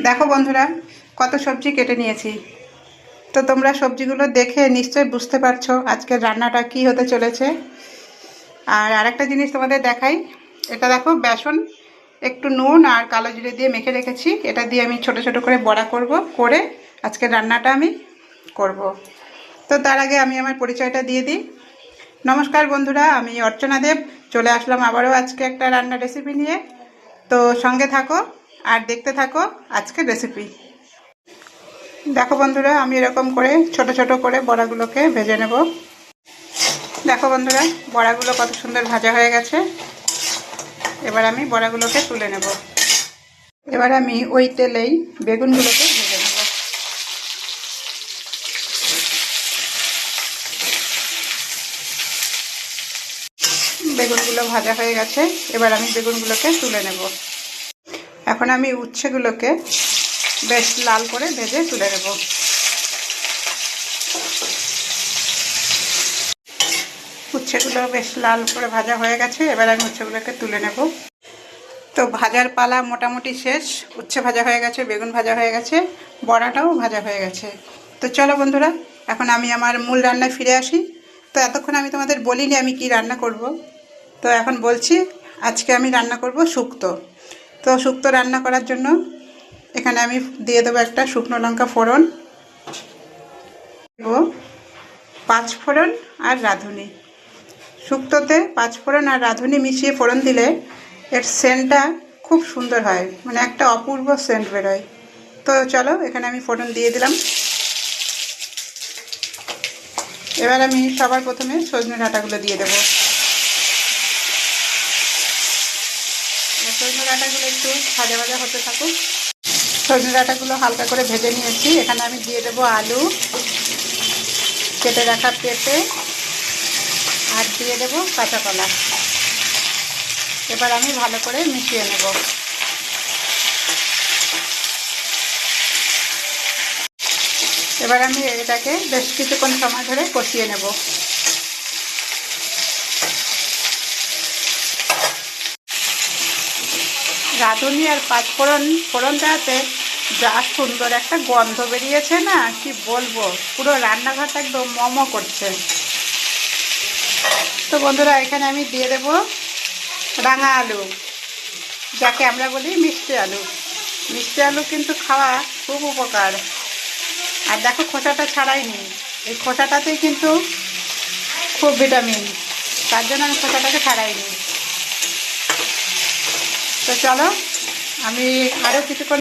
দেখো বন্ধুরা, কত সবজি কেটে নিয়েছি। তো তোমরা সবজিগুলো দেখে নিশ্চয়ই বুঝতে পারছো আজকের রান্নাটা কি হতে চলেছে। আর আরেকটা জিনিস তোমাদের দেখাই। এটা দেখো, বেসন, একটু নুন আর কালো জিরে দিয়ে মেখে রেখেছি। এটা দিয়ে আমি ছোট ছোট করে বড়া করে আজকের রান্নাটা আমি করব। তো তার আগে আমি আমার পরিচয়টা দিয়ে দিই। নমস্কার বন্ধুরা, আমি অর্চনা দেব। চলে আসলাম আবারও আজকে একটা রান্নার রেসিপি নিয়ে। তো সঙ্গে থাকো আর দেখতে থাকো আজকের রেসিপি। দেখো বন্ধুরা, আমি এরকম করে ছোট ছোট করে বড়াগুলোকে ভেজে নেব। দেখো বন্ধুরা, বড়াগুলো কত সুন্দর ভাজা হয়ে গেছে। এবার আমি বড়াগুলোকে তুলে নেব। এবার আমি ওই তেলেই বেগুনগুলোকে ভেজে নেব। বেগুনগুলো ভাজা হয়ে গেছে। এবার আমি বেগুনগুলোকে তুলে নেব। এখন আমি উচ্ছেগুলোকে বেশ লাল করে ভেজে তুলে নেব। উচ্ছেগুলো বেশ লাল করে ভাজা হয়ে গেছে। এবার আমি উচ্ছেগুলোকে তুলে নেব। তো ভাজার পালা মোটামুটি শেষ। উচ্ছে ভাজা হয়ে গেছে, বেগুন ভাজা হয়ে গেছে, বড়াটাও ভাজা হয়ে গেছে। তো চলো বন্ধুরা, এখন আমি আমার মূল রান্নায় ফিরে আসি। তো এতক্ষণ আমি তোমাদের বলিনি আমি কি রান্না করব। তো এখন বলছি, আজকে আমি রান্না করব শুক্তো। তো শুক্তো রান্না করার জন্য এখানে আমি দিয়ে দেবো একটা শুকনো লঙ্কা ফোড়ন, দেবো 5 ফোড়ন আর রাঁধুনি। শুক্তোতে 5 ফোড়ন আর রাঁধুনি মিশিয়ে ফোড়ন দিলে এর সেন্টটা খুব সুন্দর হয়, মানে একটা অপূর্ব সেন্ট বেরোয়। তো চলো, এখানে আমি ফোড়ন দিয়ে দিলাম। এবার আমি সবার প্রথমে সজনে ডাঁটাগুলো দিয়ে দেবো। সজনে ডাঁটাগুলো একটু ভাজা ভাজা হতে থাকুক। সজনে ডাঁটাগুলো হালকা করে ভেজে নিয়েছি। এখানে আমি দিয়ে দেবো আলু, কেটে রাখা পেঁপে, আর দিয়ে দেবো কাঁচা কলা। এবার আমি ভালো করে মিশিয়ে নেব। এবার আমি এটাকে বেশ কিছুক্ষণ সময় ধরে কষিয়ে নেব। রাঁধুনি আর 5 ফোড়ন দেওয়াতে যা সুন্দর একটা গন্ধ বেরিয়েছে না, কি বলবো, পুরো রান্নাঘরটা একদম মমো করছে। তো বন্ধুরা, এখানে আমি দিয়ে দেব রাঙা আলু, যাকে আমরা বলি মিষ্টি আলু। মিষ্টি আলু কিন্তু খাওয়া খুব উপকার। আর দেখো, খোসাটা ছাড়াইনি। এই খোসাটাতেই কিন্তু খুব ভিটামিন, তার জন্য আমি খোসাটাকে ছাড়াইনি। তো চলো, আমি আরও কিছুক্ষণ